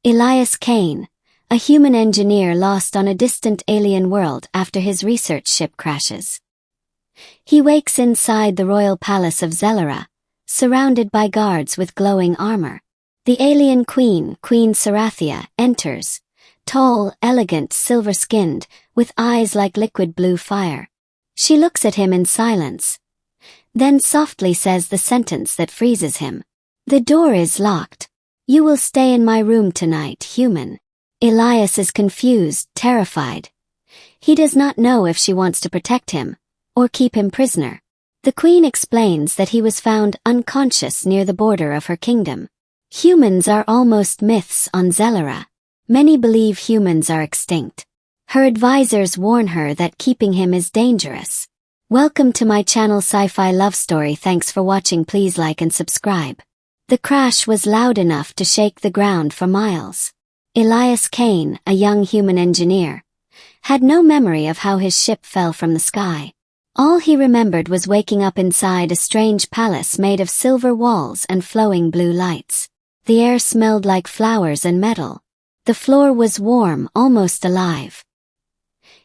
Elias Kane, a human engineer lost on a distant alien world after his research ship crashes. He wakes inside the royal palace of Xelyra, surrounded by guards with glowing armor. The AlienQueen, Queen Sarathia, enters, tall, elegant, silver-skinned, with eyes like liquid blue fire. She looks at him in silence, then softly says the sentence that freezes him. "The door is locked. You will stay in my room tonight, human." Elias is confused, terrified. He does not know if she wants to protect him, or keep him prisoner. The queen explains that he was found unconscious near the border of her kingdom. Humans are almost myths on Xelyra. Many believe humans are extinct. Her advisors warn her that keeping him is dangerous. Welcome to my channel Sci-Fi Love Story. Thanks for watching. Please like and subscribe. The crash was loud enough to shake the ground for miles. Elias Kane, a young human engineer, had no memory of how his ship fell from the sky. All he remembered was waking up inside a strange palace made of silver walls and flowing blue lights. The air smelled like flowers and metal. The floor was warm, almost alive.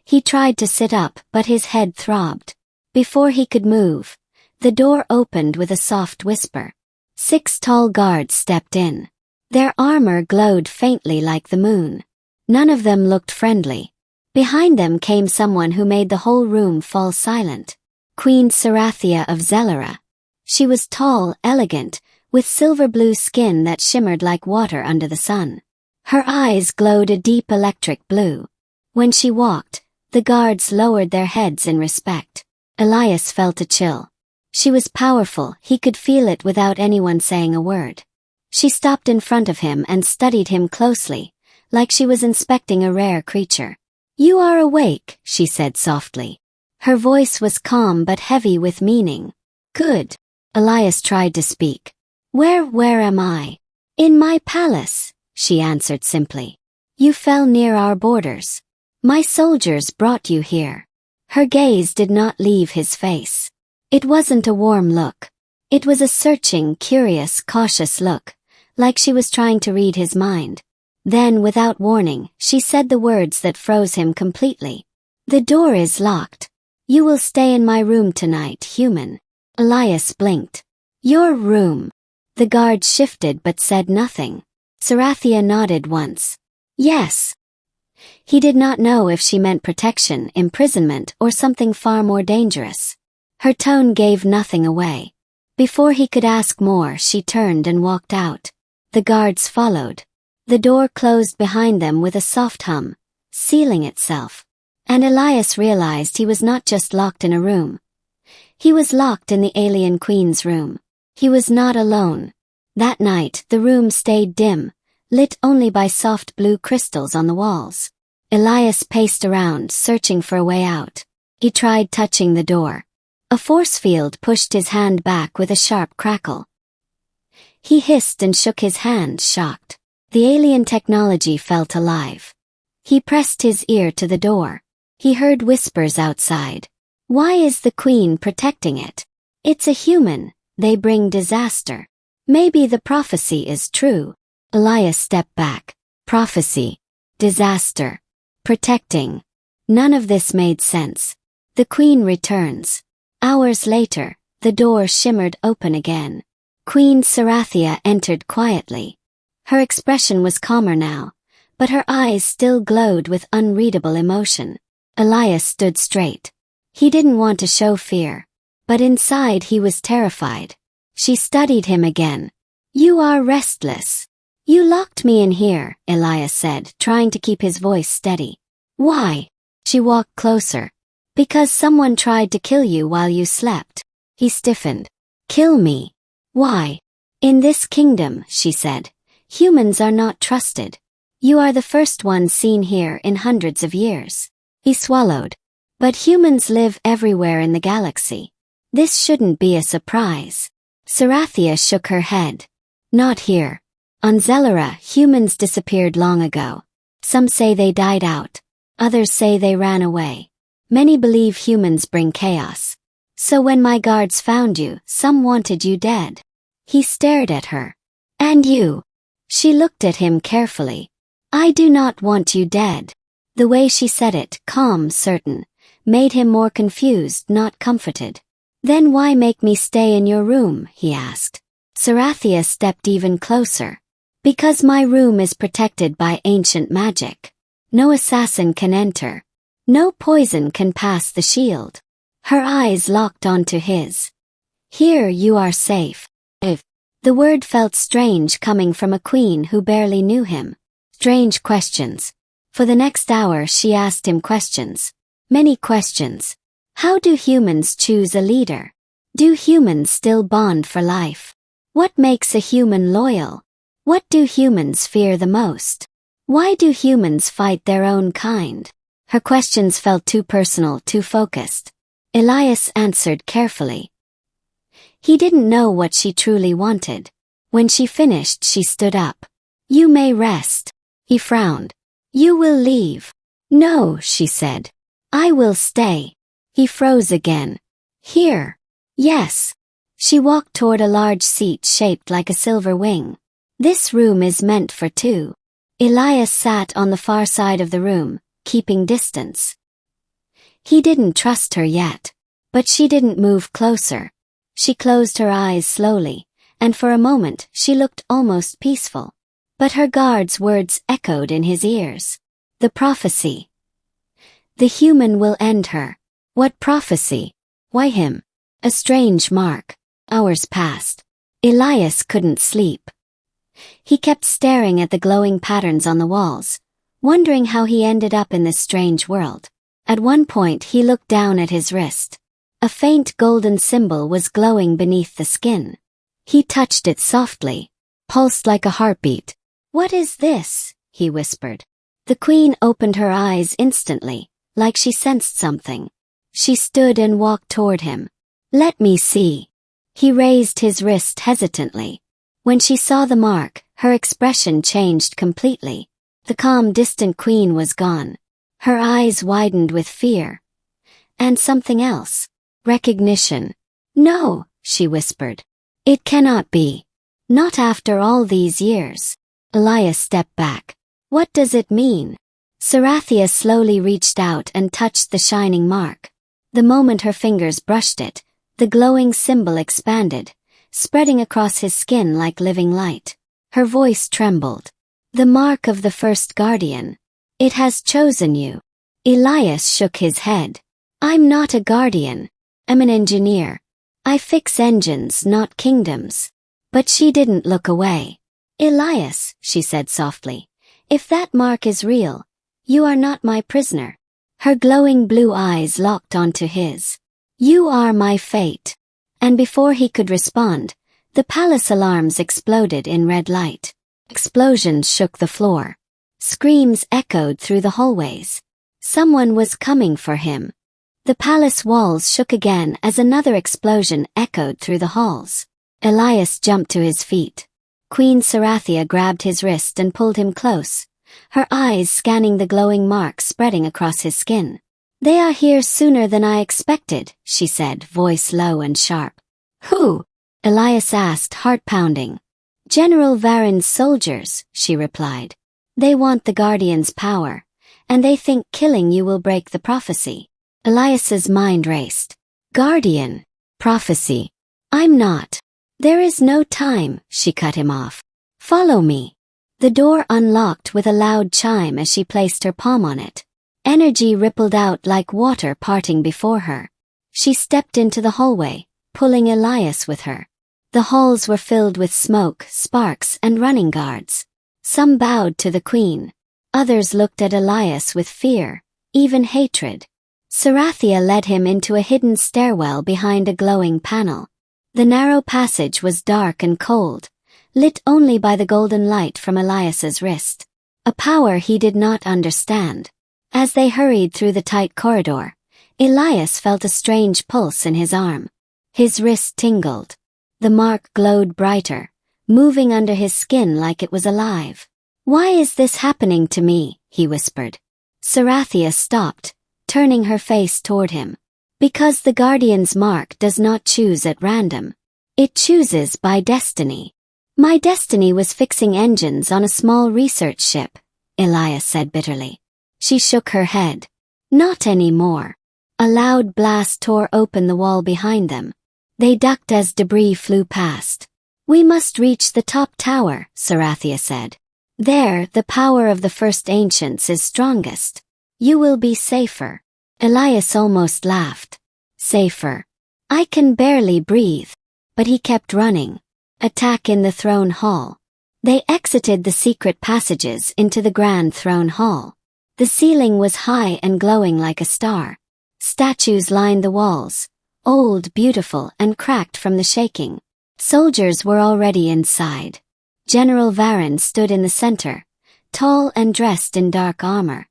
He tried to sit up, but his head throbbed. Before he could move, the door opened with a soft whisper. 6 tall guards stepped in. Their armor glowed faintly like the moon. None of them looked friendly. Behind them came someone who made the whole room fall silent. Queen Sarathia of Xelyra. She was tall, elegant, with silver blue skin that shimmered like water under the sun. Her eyes glowed a deep electric blue. When she walked, the guards lowered their heads in respect. Elias felt a chill. She was powerful, he could feel it without anyone saying a word. She stopped in front of him and studied him closely, like she was inspecting a rare creature. "You are awake," she said softly. Her voice was calm but heavy with meaning. "Good." Elias tried to speak. Where am I?" "In my palace," she answered simply. "You fell near our borders. My soldiers brought you here." Her gaze did not leave his face. It wasn't a warm look. It was a searching, curious, cautious look, like she was trying to read his mind. Then, without warning, she said the words that froze him completely. "The door is locked. You will stay in my room tonight, human." Elias blinked. "Your room?" The guard shifted but said nothing. Sarathia nodded once. "Yes." He did not know if she meant protection, imprisonment, or something far more dangerous. Her tone gave nothing away. Before he could ask more, she turned and walked out. The guards followed. The door closed behind them with a soft hum, sealing itself. And Elias realized he was not just locked in a room. He was locked in the AlienQueen's room. He was not alone. That night, the room stayed dim, lit only by soft blue crystals on the walls. Elias paced around, searching for a way out. He tried touching the door. A force field pushed his hand back with a sharp crackle. He hissed and shook his hand, shocked. The alien technology felt alive. He pressed his ear to the door. He heard whispers outside. "Why is the queen protecting it? It's a human. They bring disaster. Maybe the prophecy is true." Elias stepped back. Prophecy. Disaster. Protecting. None of this made sense. The queen returns. Hours later, the door shimmered open again. Queen Sarathia entered quietly. Her expression was calmer now, but her eyes still glowed with unreadable emotion. Elias stood straight. He didn't want to show fear, but inside he was terrified. She studied him again. "You are restless. You locked me in here," Elias said, trying to keep his voice steady. "Why?" She walked closer. "Because someone tried to kill you while you slept." He stiffened. "Kill me? Why?" "In this kingdom," she said, "humans are not trusted. You are the first one seen here in hundreds of years." He swallowed. "But humans live everywhere in the galaxy. This shouldn't be a surprise." Sarathia shook her head. "Not here. On Xelyra, humans disappeared long ago. Some say they died out. Others say they ran away. Many believe humans bring chaos. So when my guards found you, some wanted you dead." He stared at her. "And you?" She looked at him carefully. I do not want you dead. The way she said it, calm, certain, made him more confused, not comforted. Then why make me stay in your room, he asked. Sarathia stepped even closer. Because my room is protected by ancient magic. No assassin can enter. No poison can pass the shield. Her eyes locked onto his. Here you are safe. If the word felt strange coming from a queen who barely knew him. Strange questions. For the next hour she asked him questions. Many questions. How do humans choose a leader? Do humans still bond for life? What makes a human loyal? What do humans fear the most? Why do humans fight their own kind? Her questions felt too personal, too focused. Elias answered carefully. He didn't know what she truly wanted. When she finished, she stood up. You may rest. He frowned. You will leave. No, she said. I will stay. He froze again. Here. Yes. She walked toward a large seat shaped like a silver wing. This room is meant for two. Elias sat on the far side of the room, keeping distance. He didn't trust her yet. But she didn't move closer. She closed her eyes slowly, and for a moment she looked almost peaceful. But her guard's words echoed in his ears. The prophecy. The human will end her. What prophecy? Why him? A strange mark. Hours passed. Elias couldn't sleep. He kept staring at the glowing patterns on the walls, wondering how he ended up in this strange world. At one point he looked down at his wrist. A faint golden symbol was glowing beneath the skin. He touched it softly, pulsed like a heartbeat. What is this? He whispered. The queen opened her eyes instantly, like she sensed something. She stood and walked toward him. Let me see. He raised his wrist hesitantly. When she saw the mark, her expression changed completely. The calm, distant queen was gone. Her eyes widened with fear. And something else. Recognition. No, she whispered. It cannot be. Not after all these years. Elias stepped back. What does it mean? Sarathia slowly reached out and touched the shining mark. The moment her fingers brushed it, the glowing symbol expanded, spreading across his skin like living light. Her voice trembled. The mark of the first guardian. It has chosen you. Elias shook his head. I'm not a guardian. I'm an engineer. I fix engines, not kingdoms. But she didn't look away. Elias, she said softly, if that mark is real, you are not my prisoner. Her glowing blue eyes locked onto his. You are my fate. And before he could respond, the palace alarms exploded in red light. Explosions shook the floor. Screams echoed through the hallways. Someone was coming for him. The palace walls shook again as another explosion echoed through the halls. Elias jumped to his feet. Queen Sarathia grabbed his wrist and pulled him close, her eyes scanning the glowing marks spreading across his skin. They are here sooner than I expected, she said, voice low and sharp. Who? Elias asked, heart pounding. General Varyn's soldiers, she replied. They want the Guardian's power, and they think killing you will break the prophecy. Elias's mind raced. Guardian. Prophecy. I'm not. There is no time, she cut him off. Follow me. The door unlocked with a loud chime as she placed her palm on it. Energy rippled out like water parting before her. She stepped into the hallway, pulling Elias with her. The halls were filled with smoke, sparks, and running guards. Some bowed to the queen. Others looked at Elias with fear, even hatred. Sarathia led him into a hidden stairwell behind a glowing panel. The narrow passage was dark and cold, lit only by the golden light from Elias's wrist. A power he did not understand. As they hurried through the tight corridor, Elias felt a strange pulse in his arm. His wrist tingled. The mark glowed brighter, moving under his skin like it was alive. Why is this happening to me? He whispered. Sarathia stopped, turning her face toward him. Because the Guardian's mark does not choose at random. It chooses by destiny. My destiny was fixing engines on a small research ship, Elias said bitterly. She shook her head. Not anymore. A loud blast tore open the wall behind them. They ducked as debris flew past. We must reach the top tower, Sarathia said. There, the power of the first ancients is strongest. You will be safer. Elias almost laughed. Safer. I can barely breathe. But he kept running. Attack in the throne hall. They exited the secret passages into the grand throne hall. The ceiling was high and glowing like a star. Statues lined the walls, old, beautiful, and cracked from the shaking. Soldiers were already inside. General Varyn stood in the center, tall and dressed in dark armor.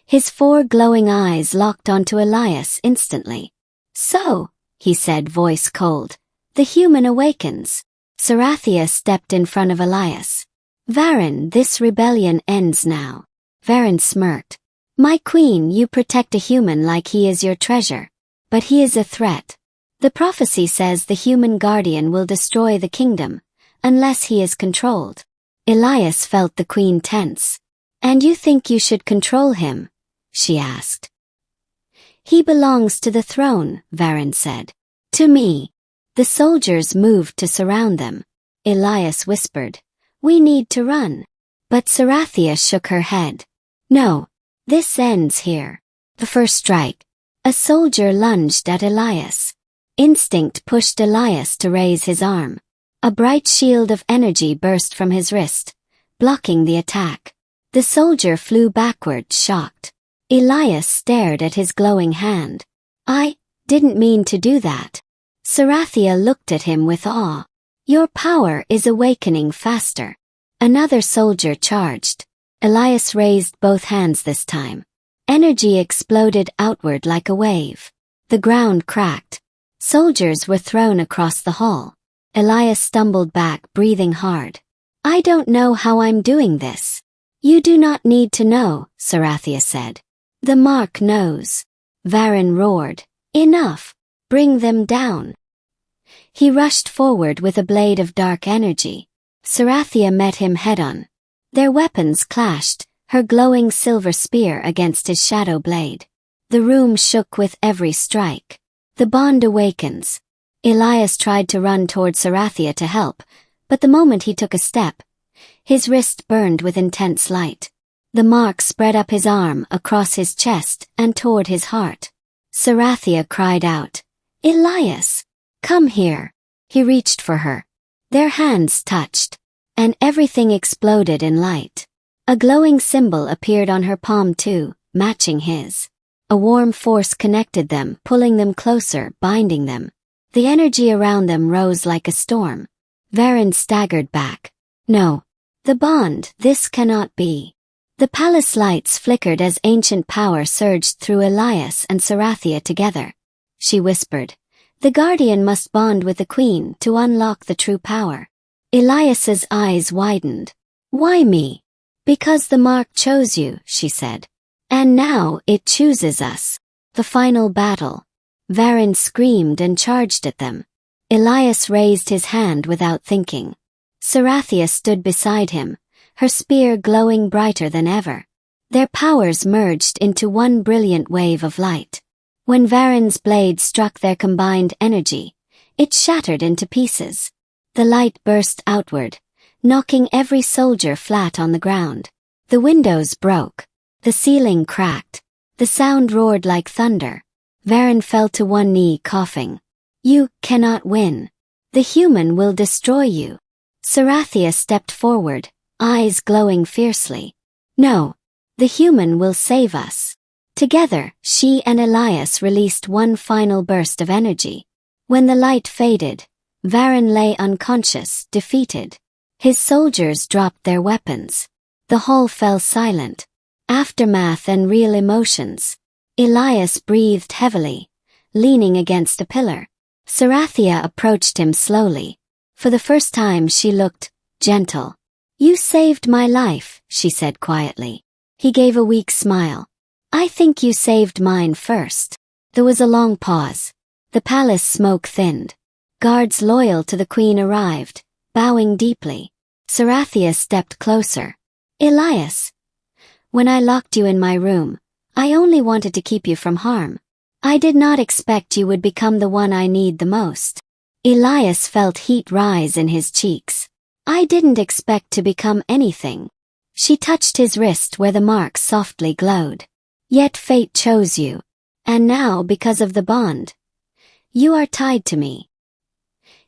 His 4 glowing eyes locked onto Elias instantly. So, he said, voice cold, the human awakens. Sarathia stepped in front of Elias. Varyn, this rebellion ends now. Varyn smirked. My queen, you protect a human like he is your treasure. But he is a threat. The prophecy says the human guardian will destroy the kingdom, unless he is controlled. Elias felt the queen tense. And you think you should control him? She asked. He belongs to the throne, Varyn said. To me. The soldiers moved to surround them. Elias whispered, we need to run. But Sarathia shook her head. No. This ends here. The first strike. A soldier lunged at Elias. Instinct pushed Elias to raise his arm. A bright shield of energy burst from his wrist, blocking the attack. The soldier flew backward, shocked. Elias stared at his glowing hand. I didn't mean to do that. Sarathia looked at him with awe. Your power is awakening faster. Another soldier charged. Elias raised both hands this time. Energy exploded outward like a wave. The ground cracked. Soldiers were thrown across the hall. Elias stumbled back, breathing hard. I don't know how I'm doing this. You do not need to know, Sarathia said. The mark knows. Varyn roared. Enough. Bring them down. He rushed forward with a blade of dark energy. Sarathia met him head-on. Their weapons clashed, her glowing silver spear against his shadow blade. The room shook with every strike. The bond awakens. Elias tried to run toward Sarathia to help, but the moment he took a step, his wrist burned with intense light. The mark spread up his arm, across his chest, and toward his heart. Sarathia cried out, Elias! Come here. He reached for her. Their hands touched, and everything exploded in light. A glowing symbol appeared on her palm too, matching his. A warm force connected them, pulling them closer, binding them. The energy around them rose like a storm. Varyn staggered back. No. The bond, this cannot be. The palace lights flickered as ancient power surged through Elias and Sarathia together. She whispered. The guardian must bond with the queen to unlock the true power. Elias's eyes widened. Why me? Because the mark chose you, she said. And now it chooses us. The final battle. Varyn screamed and charged at them. Elias raised his hand without thinking. Sarathia stood beside him, her spear glowing brighter than ever. Their powers merged into one brilliant wave of light. When Varyn's blade struck their combined energy, it shattered into pieces. The light burst outward, knocking every soldier flat on the ground. The windows broke. The ceiling cracked. The sound roared like thunder. Varyn fell to one knee, coughing. You cannot win. The human will destroy you. Sarathia stepped forward, eyes glowing fiercely. No. The human will save us. Together, she and Elias released one final burst of energy. When the light faded, Varyn lay unconscious, defeated. His soldiers dropped their weapons. The hall fell silent. Aftermath and real emotions. Elias breathed heavily, leaning against a pillar. Sarathia approached him slowly. For the first time she looked gentle. You saved my life, she said quietly. He gave a weak smile. I think you saved mine first. There was a long pause. The palace smoke thinned. Guards loyal to the queen arrived, bowing deeply. Sarathia stepped closer. Elias, When I locked you in my room, I only wanted to keep you from harm. I did not expect you would become the one I need the most. Elias felt heat rise in his cheeks. I didn't expect to become anything. She touched his wrist where the mark softly glowed. Yet fate chose you. And now, because of the bond, you are tied to me.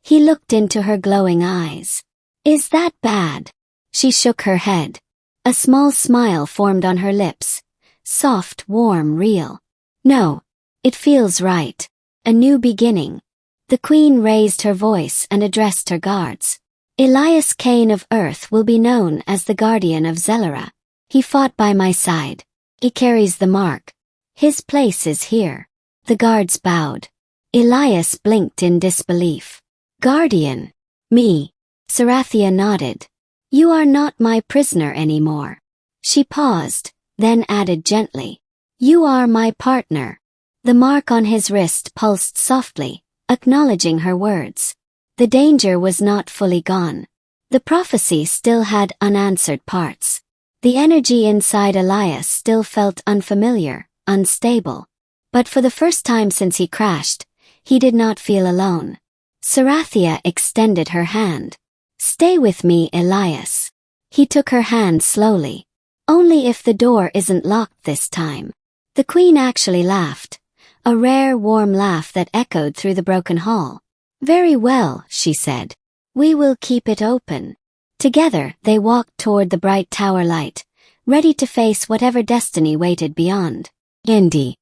He looked into her glowing eyes. Is that bad? She shook her head. A small smile formed on her lips. Soft, warm, real. No. It feels right. A new beginning. The queen raised her voice and addressed her guards. Elias Kane of Earth will be known as the Guardian of Xelyra. He fought by my side. He carries the mark. His place is here. The guards bowed. Elias blinked in disbelief. Guardian? Me? Sarathia nodded. You are not my prisoner anymore. She paused, then added gently. You are my partner. The mark on his wrist pulsed softly, acknowledging her words. The danger was not fully gone. The prophecy still had unanswered parts. The energy inside Elias still felt unfamiliar, unstable. But for the first time since he crashed, he did not feel alone. Sarathia extended her hand. Stay with me, Elias. He took her hand slowly. Only if the door isn't locked this time. The queen actually laughed. A rare, warm laugh that echoed through the broken hall. Very well, she said. We will keep it open. Together, they walked toward the bright tower light, ready to face whatever destiny waited beyond. Indy.